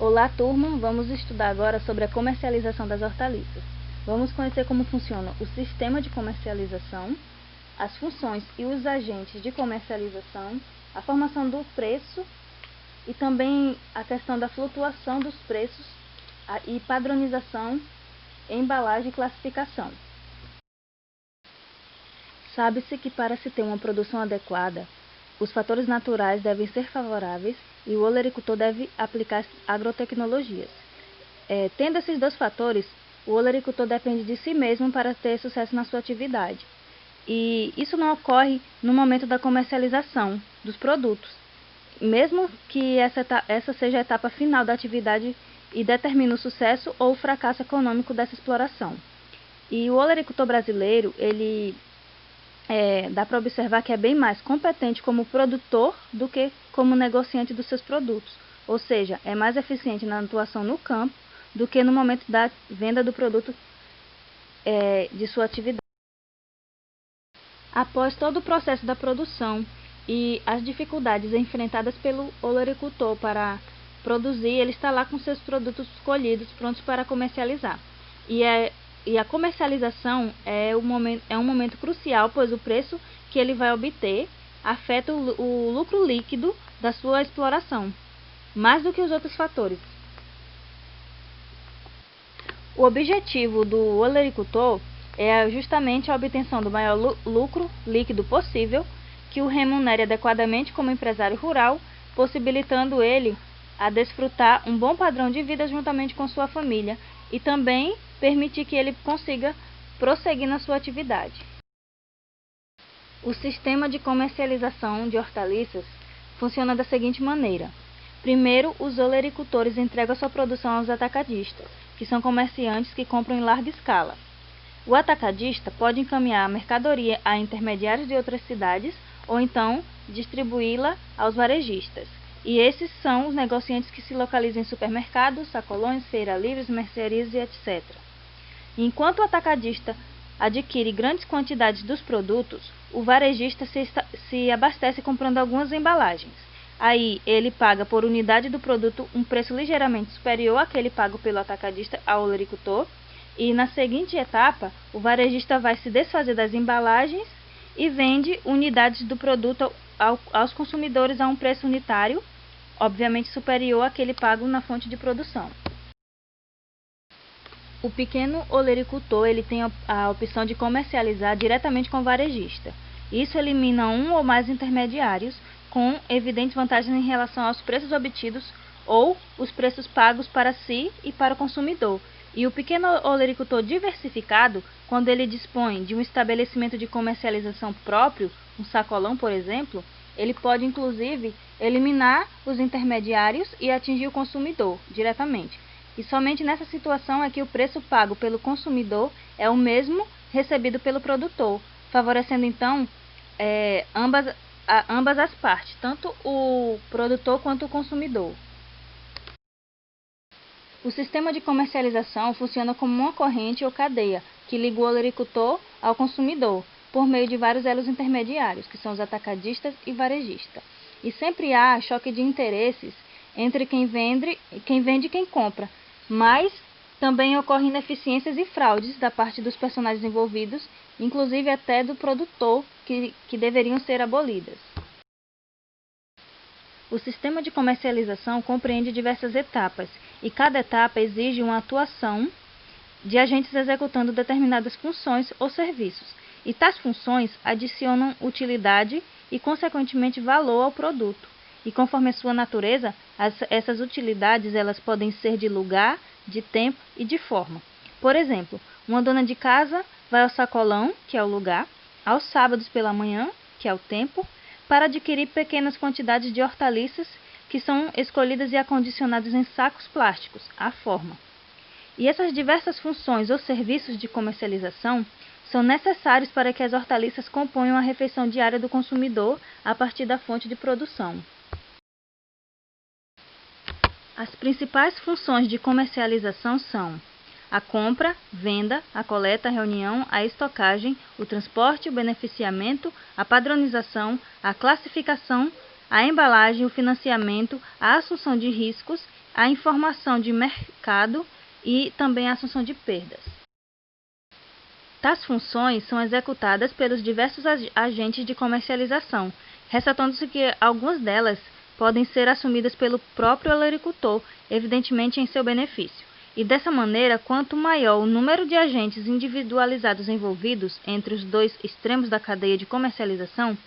Olá, turma! Vamos estudar agora sobre a comercialização das hortaliças. Vamos conhecer como funciona o sistema de comercialização, as funções e os agentes de comercialização, a formação do preço e também a questão da flutuação dos preços e padronização, embalagem e classificação. Sabe-se que para se ter uma produção adequada, os fatores naturais devem ser favoráveis e o olericultor deve aplicar agrotecnologias. Tendo esses dois fatores, o olericultor depende de si mesmo para ter sucesso na sua atividade. E isso não ocorre no momento da comercialização dos produtos, mesmo que essa seja a etapa final da atividade e determine o sucesso ou o fracasso econômico dessa exploração. E o olericultor brasileiro, dá para observar que é bem mais competente como produtor do que como negociante dos seus produtos, ou seja, é mais eficiente na atuação no campo do que no momento da venda do produto de sua atividade. Após todo o processo da produção e as dificuldades enfrentadas pelo olericultor para produzir, ele está lá com seus produtos escolhidos, prontos para comercializar. E a comercialização é um momento crucial, pois o preço que ele vai obter afeta o lucro líquido da sua exploração, mais do que os outros fatores. O objetivo do olericultor é justamente a obtenção do maior lucro líquido possível, que o remunere adequadamente como empresário rural, possibilitando ele a desfrutar um bom padrão de vida juntamente com sua família e também permitir que ele consiga prosseguir na sua atividade. O sistema de comercialização de hortaliças funciona da seguinte maneira. Primeiro, os olericultores entregam sua produção aos atacadistas, que são comerciantes que compram em larga escala. O atacadista pode encaminhar a mercadoria a intermediários de outras cidades ou então distribuí-la aos varejistas. E esses são os negociantes que se localizam em supermercados, sacolões, feiras livres, mercearias e etc. Enquanto o atacadista adquire grandes quantidades dos produtos, o varejista se abastece comprando algumas embalagens. Aí ele paga por unidade do produto um preço ligeiramente superior àquele pago pelo atacadista ao olericultor, e na seguinte etapa o varejista vai se desfazer das embalagens e vende unidades do produto aos consumidores a um preço unitário, obviamente superior àquele pago na fonte de produção. O pequeno olericultor tem a opção de comercializar diretamente com o varejista. Isso elimina um ou mais intermediários, com evidentes vantagens em relação aos preços obtidos ou os preços pagos para si e para o consumidor. E o pequeno olericultor diversificado, quando ele dispõe de um estabelecimento de comercialização próprio, um sacolão, por exemplo, ele pode inclusive eliminar os intermediários e atingir o consumidor diretamente. E somente nessa situação é que o preço pago pelo consumidor é o mesmo recebido pelo produtor, favorecendo então ambas as partes, tanto o produtor quanto o consumidor. O sistema de comercialização funciona como uma corrente ou cadeia que liga o olericultor ao consumidor, por meio de vários elos intermediários, que são os atacadistas e varejistas. E sempre há choque de interesses entre quem vende e quem compra, mas também ocorrem ineficiências e fraudes da parte dos personagens envolvidos, inclusive até do produtor, que deveriam ser abolidas. O sistema de comercialização compreende diversas etapas, e cada etapa exige uma atuação de agentes executando determinadas funções ou serviços, e tais funções adicionam utilidade e, consequentemente, valor ao produto. E conforme a sua natureza, essas utilidades elas podem ser de lugar, de tempo e de forma. Por exemplo, uma dona de casa vai ao sacolão, que é o lugar, aos sábados pela manhã, que é o tempo, para adquirir pequenas quantidades de hortaliças que são escolhidas e acondicionadas em sacos plásticos, a forma. E essas diversas funções ou serviços de comercialização são necessários para que as hortaliças componham a refeição diária do consumidor a partir da fonte de produção. As principais funções de comercialização são a compra, venda, a coleta, a reunião, a estocagem, o transporte, o beneficiamento, a padronização, a classificação, a embalagem, o financiamento, a assunção de riscos a informação de mercado e também a assunção de perdas. Tais funções são executadas pelos diversos agentes de comercialização, ressaltando-se que algumas delas podem ser assumidas pelo próprio olericultor, evidentemente em seu benefício. E dessa maneira, quanto maior o número de agentes individualizados envolvidos entre os dois extremos da cadeia de comercialização,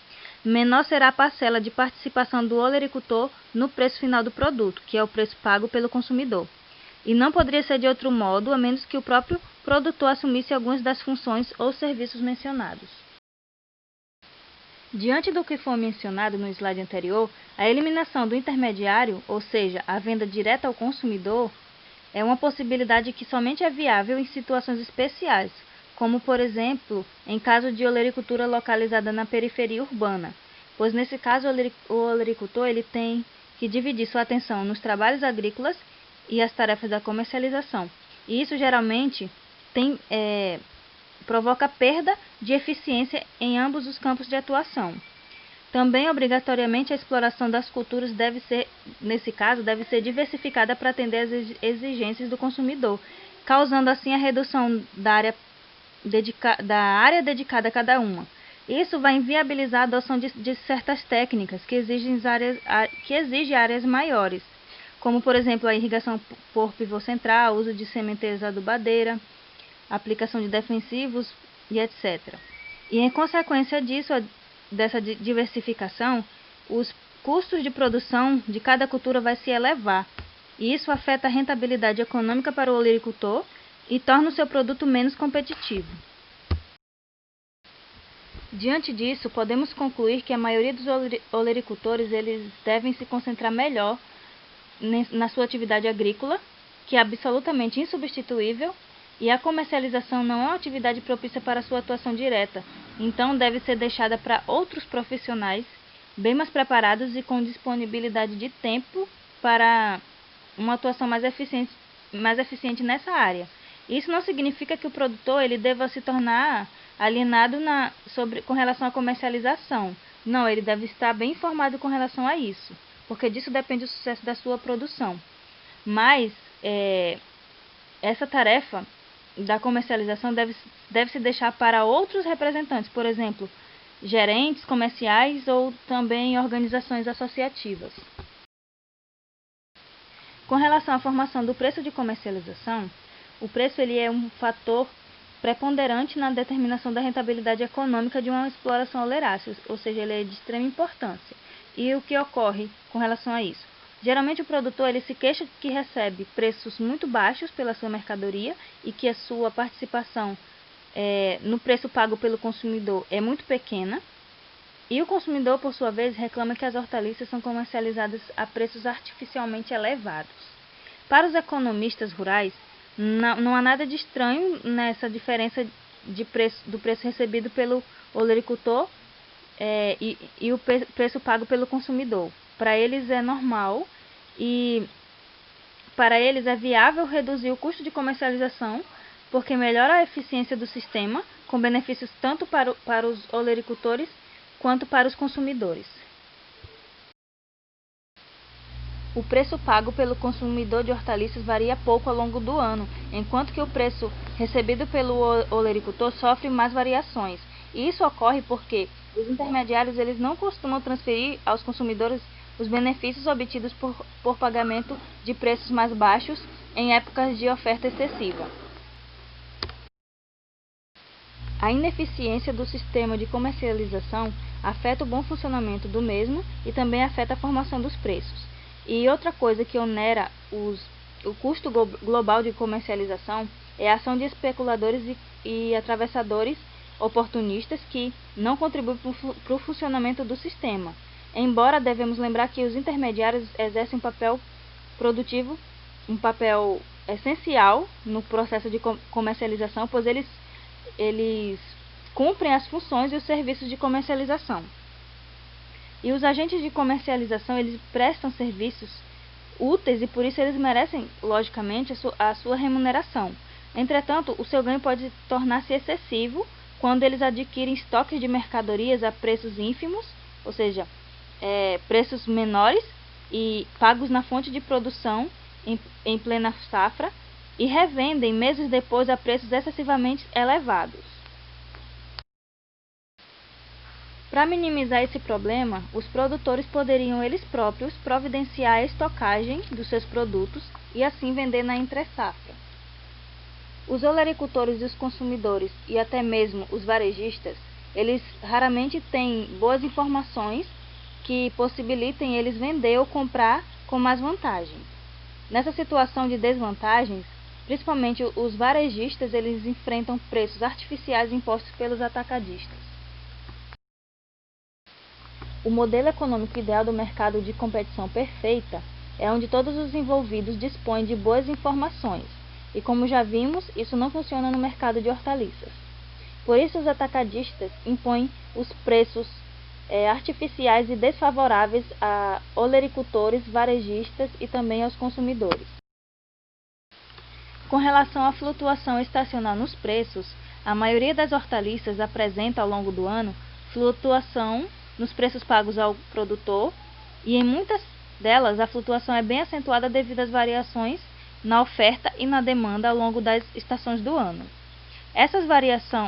menor será a parcela de participação do olericultor no preço final do produto, que é o preço pago pelo consumidor. E não poderia ser de outro modo, a menos que o próprio produtor assumisse algumas das funções ou serviços mencionados. Diante do que foi mencionado no slide anterior, a eliminação do intermediário, ou seja, a venda direta ao consumidor, é uma possibilidade que somente é viável em situações especiais, como, por exemplo, em caso de olericultura localizada na periferia urbana, pois nesse caso o olericultor ele tem que dividir sua atenção nos trabalhos agrícolas e as tarefas da comercialização. E isso geralmente provoca perda de eficiência em ambos os campos de atuação. Também, obrigatoriamente, a exploração das culturas nesse caso, deve ser diversificada para atender às exigências do consumidor, causando assim a redução da área dedicada a cada uma. Isso vai inviabilizar a adoção de certas técnicas que exigem áreas maiores, como, por exemplo, a irrigação por pivô central, uso de sementeiras adubadeira, aplicação de defensivos e etc. E, em consequência dessa diversificação, os custos de produção de cada cultura vai se elevar, e isso afeta a rentabilidade econômica para o olericultor e torna o seu produto menos competitivo. Diante disso, podemos concluir que a maioria dos olericultores eles devem se concentrar melhor na sua atividade agrícola, que é absolutamente insubstituível, e a comercialização não é uma atividade propícia para sua atuação direta, então deve ser deixada para outros profissionais bem mais preparados e com disponibilidade de tempo para uma atuação mais eficiente nessa área. Isso não significa que o produtor ele deva se tornar alienado com relação à comercialização. Não, ele deve estar bem informado com relação a isso, porque disso depende o sucesso da sua produção. Mas essa tarefa da comercialização deve se deixar para outros representantes, por exemplo, gerentes comerciais ou também organizações associativas. Com relação à formação do preço de comercialização, o preço ele é um fator preponderante na determinação da rentabilidade econômica de uma exploração olerácea, ou seja, ele é de extrema importância. E o que ocorre com relação a isso? Geralmente o produtor ele se queixa que recebe preços muito baixos pela sua mercadoria e que a sua participação no preço pago pelo consumidor é muito pequena. E o consumidor, por sua vez, reclama que as hortaliças são comercializadas a preços artificialmente elevados. Para os economistas rurais, não há nada de estranho nessa diferença do preço recebido pelo olericultor e o preço pago pelo consumidor. Para eles é normal e para eles é viável reduzir o custo de comercialização porque melhora a eficiência do sistema, com benefícios tanto para os olericultores quanto para os consumidores. O preço pago pelo consumidor de hortaliças varia pouco ao longo do ano, enquanto que o preço recebido pelo olericultor sofre mais variações. E isso ocorre porque os intermediários eles não costumam transferir aos consumidores os benefícios obtidos por pagamento de preços mais baixos em épocas de oferta excessiva. A ineficiência do sistema de comercialização afeta o bom funcionamento do mesmo e também afeta a formação dos preços. E outra coisa que onera o custo global de comercialização é a ação de especuladores e atravessadores oportunistas que não contribuem para o funcionamento do sistema. Embora devemos lembrar que os intermediários exercem um papel produtivo, um papel essencial no processo de comercialização, pois eles cumprem as funções e os serviços de comercialização. E os agentes de comercialização, eles prestam serviços úteis e por isso eles merecem, logicamente, a sua remuneração. Entretanto, o seu ganho pode tornar-se excessivo quando eles adquirem estoques de mercadorias a preços ínfimos, ou seja, preços menores e pagos na fonte de produção em plena safra e revendem meses depois a preços excessivamente elevados. Para minimizar esse problema, os produtores poderiam eles próprios providenciar a estocagem dos seus produtos e assim vender na entre-safra. Os olericultores e os consumidores, e até mesmo os varejistas, eles raramente têm boas informações que possibilitem eles vender ou comprar com mais vantagem. Nessa situação de desvantagens, principalmente os varejistas, eles enfrentam preços artificiais impostos pelos atacadistas. O modelo econômico ideal do mercado de competição perfeita é onde todos os envolvidos dispõem de boas informações, e como já vimos, isso não funciona no mercado de hortaliças. Por isso, os atacadistas impõem os preços artificiais e desfavoráveis a olericultores, varejistas e também aos consumidores. Com relação à flutuação estacional nos preços, a maioria das hortaliças apresenta ao longo do ano flutuação nos preços pagos ao produtor, e em muitas delas a flutuação é bem acentuada devido às variações na oferta e na demanda ao longo das estações do ano.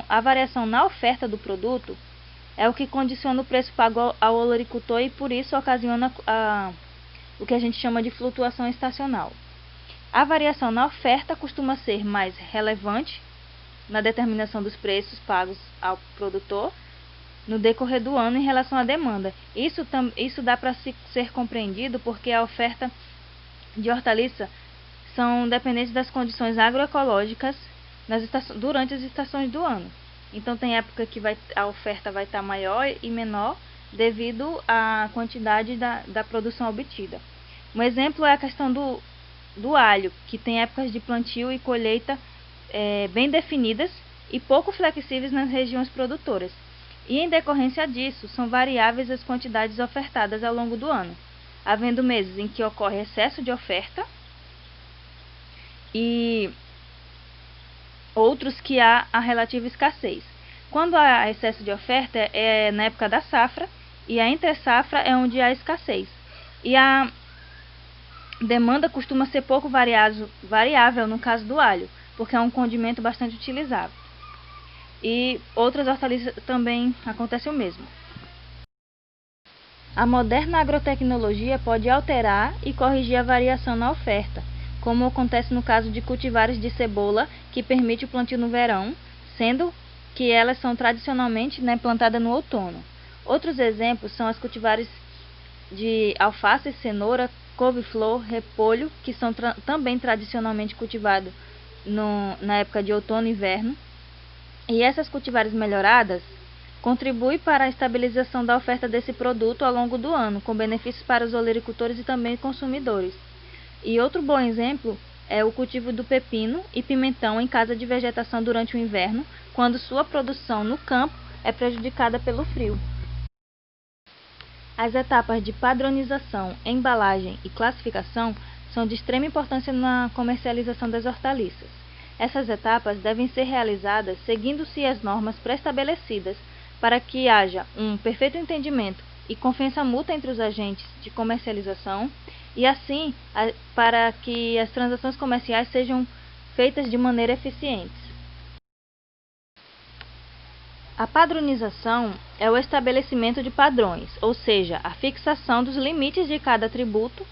A variação na oferta do produto é o que condiciona o preço pago ao olericultor e por isso ocasiona o que a gente chama de flutuação estacional. A variação na oferta costuma ser mais relevante na determinação dos preços pagos ao produtor no decorrer do ano em relação à demanda. Isso dá para ser compreendido porque a oferta de hortaliça são dependentes das condições agroecológicas durante as estações do ano. Então tem época que a oferta vai estar maior e menor devido à quantidade da produção obtida. Um exemplo é a questão do alho, que tem épocas de plantio e colheita bem definidas e pouco flexíveis nas regiões produtoras. E em decorrência disso, são variáveis as quantidades ofertadas ao longo do ano, havendo meses em que ocorre excesso de oferta e outros que há a relativa escassez. Quando há excesso de oferta é na época da safra e a entre-safra é onde há escassez. E a demanda costuma ser pouco variável no caso do alho, porque é um condimento bastante utilizado. E outras hortaliças também acontece o mesmo. A moderna agrotecnologia pode alterar e corrigir a variação na oferta, como acontece no caso de cultivares de cebola, que permite o plantio no verão, sendo que elas são tradicionalmente plantadas no outono. Outros exemplos são as cultivares de alface, cenoura, couve-flor, repolho, que são também tradicionalmente cultivados na época de outono e inverno. E essas cultivares melhoradas contribuem para a estabilização da oferta desse produto ao longo do ano, com benefícios para os olericultores e também consumidores. E outro bom exemplo é o cultivo do pepino e pimentão em casa de vegetação durante o inverno, quando sua produção no campo é prejudicada pelo frio. As etapas de padronização, embalagem e classificação são de extrema importância na comercialização das hortaliças. Essas etapas devem ser realizadas seguindo-se as normas pré-estabelecidas para que haja um perfeito entendimento e confiança mútua entre os agentes de comercialização e assim para que as transações comerciais sejam feitas de maneira eficiente. A padronização é o estabelecimento de padrões, ou seja, a fixação dos limites de cada atributo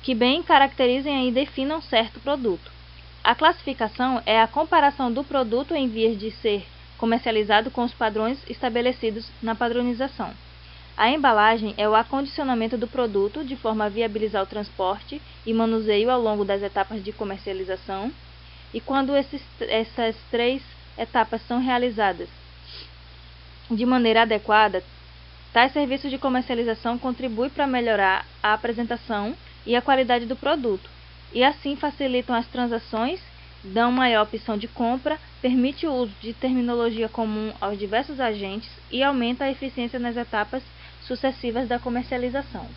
que bem caracterizem e definam certo produto. A classificação é a comparação do produto em vias de ser comercializado com os padrões estabelecidos na padronização. A embalagem é o acondicionamento do produto de forma a viabilizar o transporte e manuseio ao longo das etapas de comercialização. E quando essas três etapas são realizadas de maneira adequada, tais serviços de comercialização contribuem para melhorar a apresentação e a qualidade do produto, e assim facilitam as transações, dão maior opção de compra, permite o uso de terminologia comum aos diversos agentes e aumenta a eficiência nas etapas sucessivas da comercialização.